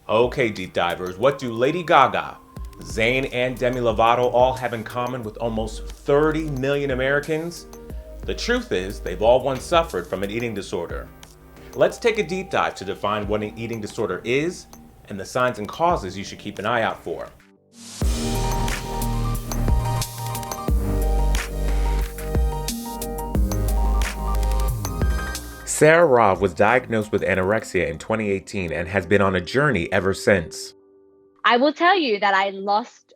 Okay, deep divers, what do Lady Gaga, Zayn, and Demi Lovato all have in common with almost 30 million Americans? The truth is, they've all once suffered from an eating disorder. Let's take a deep dive to define what an eating disorder is and the signs and causes you should keep an eye out for. Sarah Rov was diagnosed with anorexia in 2018 and has been on a journey ever since. I will tell you that I lost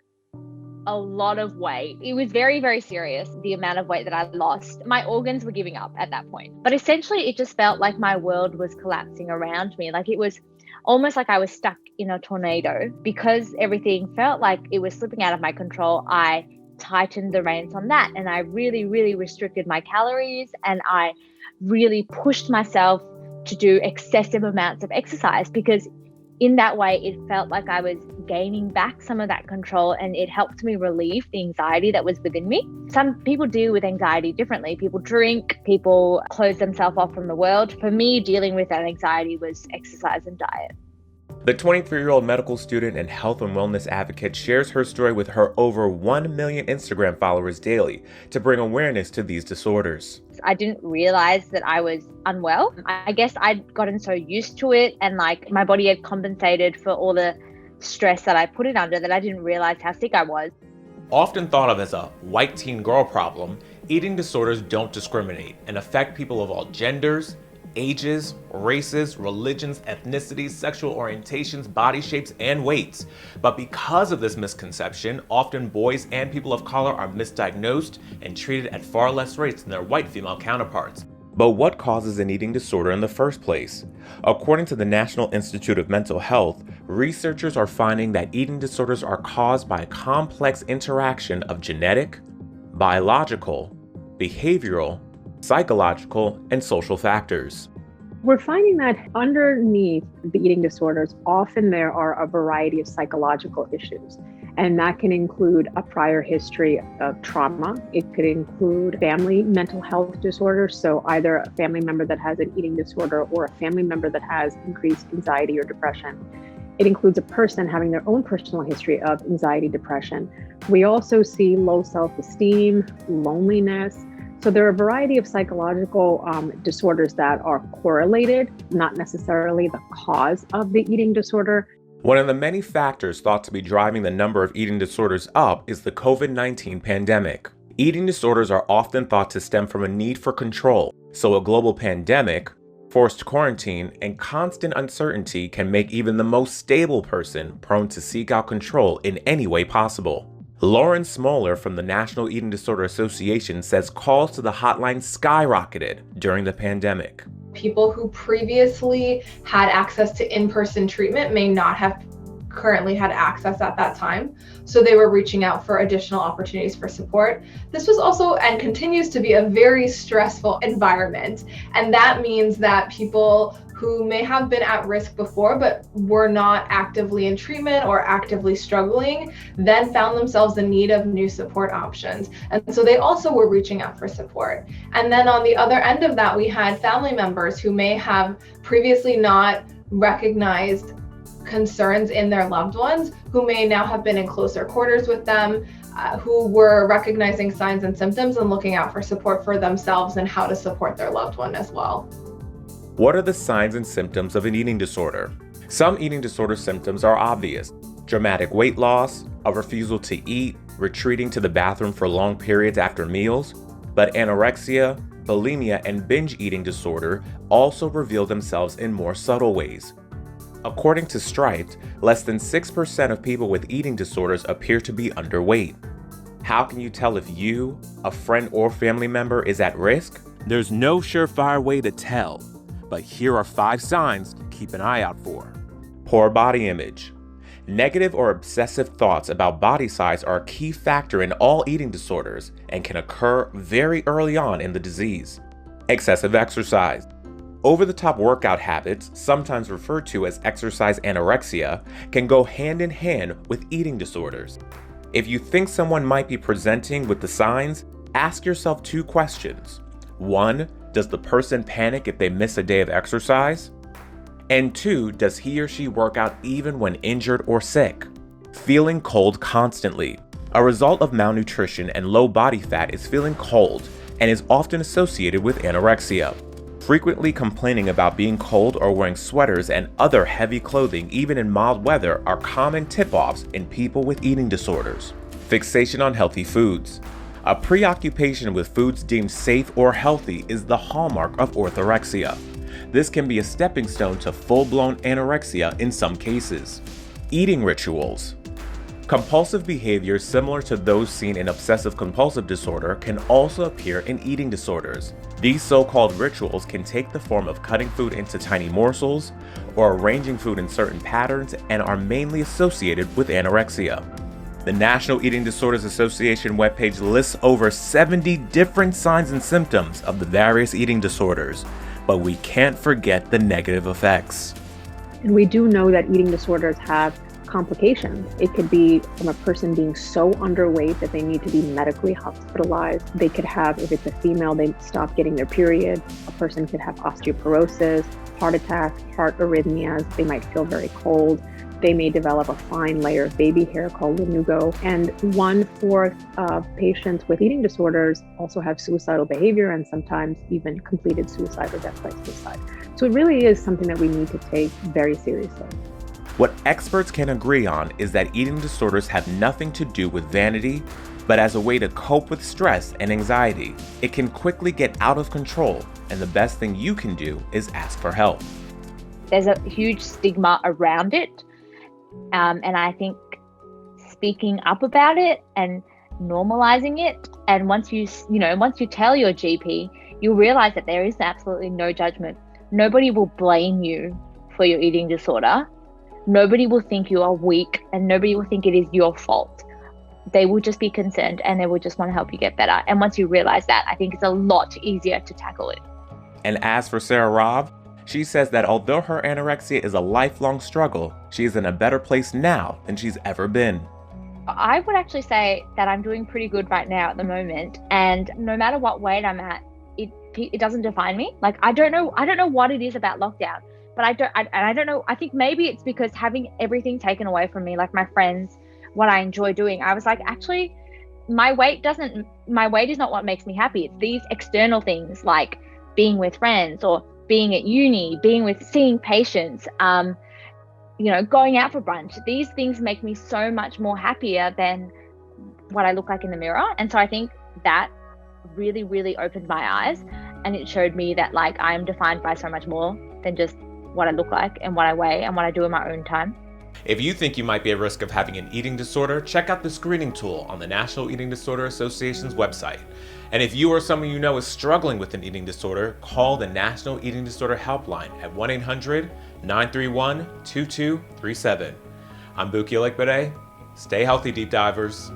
a lot of weight. It was very, very serious, the amount of weight that I lost. My organs were giving up at that point. But essentially, it just felt like my world was collapsing around me. Like it was almost like I was stuck in a tornado. Because everything felt like it was slipping out of my control, I tightened the reins on that. And I really, really restricted my calories, and I really pushed myself to do excessive amounts of exercise, because in that way it felt like I was gaining back some of that control, and it helped me relieve the anxiety that was within me. Some people deal with anxiety differently. People drink, people close themselves off from the world. For me, dealing with that anxiety was exercise and diet. The 23-year-old medical student and health and wellness advocate shares her story with her over 1 million Instagram followers daily to bring awareness to these disorders. I didn't realize that I was unwell. I guess I'd gotten so used to it, and like my body had compensated for all the stress that I put it under, that I didn't realize how sick I was. Often thought of as a white teen girl problem, eating disorders don't discriminate and affect people of all genders, ages, races, religions, ethnicities, sexual orientations, body shapes, and weights. But because of this misconception, often boys and people of color are misdiagnosed and treated at far less rates than their white female counterparts. But what causes an eating disorder in the first place? According to the National Institute of Mental Health, researchers are finding that eating disorders are caused by a complex interaction of genetic, biological, behavioral, psychological, and social factors. We're finding that underneath the eating disorders, often there are a variety of psychological issues. And that can include a prior history of trauma. It could include family mental health disorders. So either a family member that has an eating disorder or a family member that has increased anxiety or depression. It includes a person having their own personal history of anxiety, depression. We also see low self-esteem, loneliness. So there are a variety of psychological disorders that are correlated, not necessarily the cause of the eating disorder. One of the many factors thought to be driving the number of eating disorders up is the COVID-19 pandemic. Eating disorders are often thought to stem from a need for control, so a global pandemic, forced quarantine, and constant uncertainty can make even the most stable person prone to seek out control in any way possible. Lauren Smoller from the National Eating Disorder Association says calls to the hotline skyrocketed during the pandemic. People who previously had access to in-person treatment may not have currently had access at that time, so they were reaching out for additional opportunities for support. This was also and continues to be a very stressful environment, and that means that people who may have been at risk before but were not actively in treatment or actively struggling then found themselves in need of new support options. And so they also were reaching out for support. And then on the other end of that, we had family members who may have previously not recognized concerns in their loved ones, who may now have been in closer quarters with them, who were recognizing signs and symptoms and looking out for support for themselves and how to support their loved one as well. What are the signs and symptoms of an eating disorder? Some eating disorder symptoms are obvious: dramatic weight loss, a refusal to eat, retreating to the bathroom for long periods after meals. But anorexia, bulimia, and binge eating disorder also reveal themselves in more subtle ways. According to Striped, less than 6% of people with eating disorders appear to be underweight. How can you tell if you, a friend, or family member is at risk? There's no surefire way to tell, but here are 5 signs to keep an eye out for. Poor body image. Negative or obsessive thoughts about body size are a key factor in all eating disorders and can occur very early on in the disease. Excessive exercise. Over-the-top workout habits, sometimes referred to as exercise anorexia, can go hand in hand with eating disorders. If you think someone might be presenting with the signs, ask yourself 2 questions. 1, does the person panic if they miss a day of exercise? And 2, does he or she work out even when injured or sick? Feeling cold constantly. A result of malnutrition and low body fat is feeling cold and is often associated with anorexia. Frequently complaining about being cold or wearing sweaters and other heavy clothing even in mild weather are common tip-offs in people with eating disorders. Fixation on healthy foods. A preoccupation with foods deemed safe or healthy is the hallmark of orthorexia. This can be a stepping stone to full-blown anorexia in some cases. Eating rituals. Compulsive behaviors similar to those seen in obsessive-compulsive disorder can also appear in eating disorders. These so-called rituals can take the form of cutting food into tiny morsels or arranging food in certain patterns and are mainly associated with anorexia. The National Eating Disorders Association webpage lists over 70 different signs and symptoms of the various eating disorders, but we can't forget the negative effects. And we do know that eating disorders have complications. It could be from a person being so underweight that they need to be medically hospitalized. They could have, if it's a female, they stop getting their period. A person could have osteoporosis, heart attacks, heart arrhythmias. They might feel very cold. They may develop a fine layer of baby hair called lanugo. And 1/4 of patients with eating disorders also have suicidal behavior and sometimes even completed suicide or death by suicide. So it really is something that we need to take very seriously. What experts can agree on is that eating disorders have nothing to do with vanity, but as a way to cope with stress and anxiety. It can quickly get out of control, and the best thing you can do is ask for help. There's a huge stigma around it. And I think speaking up about it and normalizing it, and once you tell your GP, you'll realize that there is absolutely no judgment. Nobody will blame you for your eating disorder. Nobody will think you are weak, and nobody will think it is your fault. They will just be concerned and they will just want to help you get better. And once you realize that, I think it's a lot easier to tackle it. And as for Sarah Robb, she says that although her anorexia is a lifelong struggle, she is in a better place now than she's ever been. I would actually say that I'm doing pretty good right now at the moment, and no matter what weight I'm at, it doesn't define me. Like I don't know what it is about lockdown, but I don't know. I think maybe it's because having everything taken away from me, like my friends, what I enjoy doing. I was like, actually, my weight is not what makes me happy. It's these external things like being with friends or being at uni, seeing patients, going out for brunch. These things make me so much more happier than what I look like in the mirror. And so I think that really, really opened my eyes, and it showed me that like I am defined by so much more than just what I look like and what I weigh and what I do in my own time. If you think you might be at risk of having an eating disorder, check out the screening tool on the National Eating Disorder Association's website. And if you or someone you know is struggling with an eating disorder, call the National Eating Disorder Helpline at 1-800-931-2237. I'm Buki Olekbede. Stay healthy, deep divers.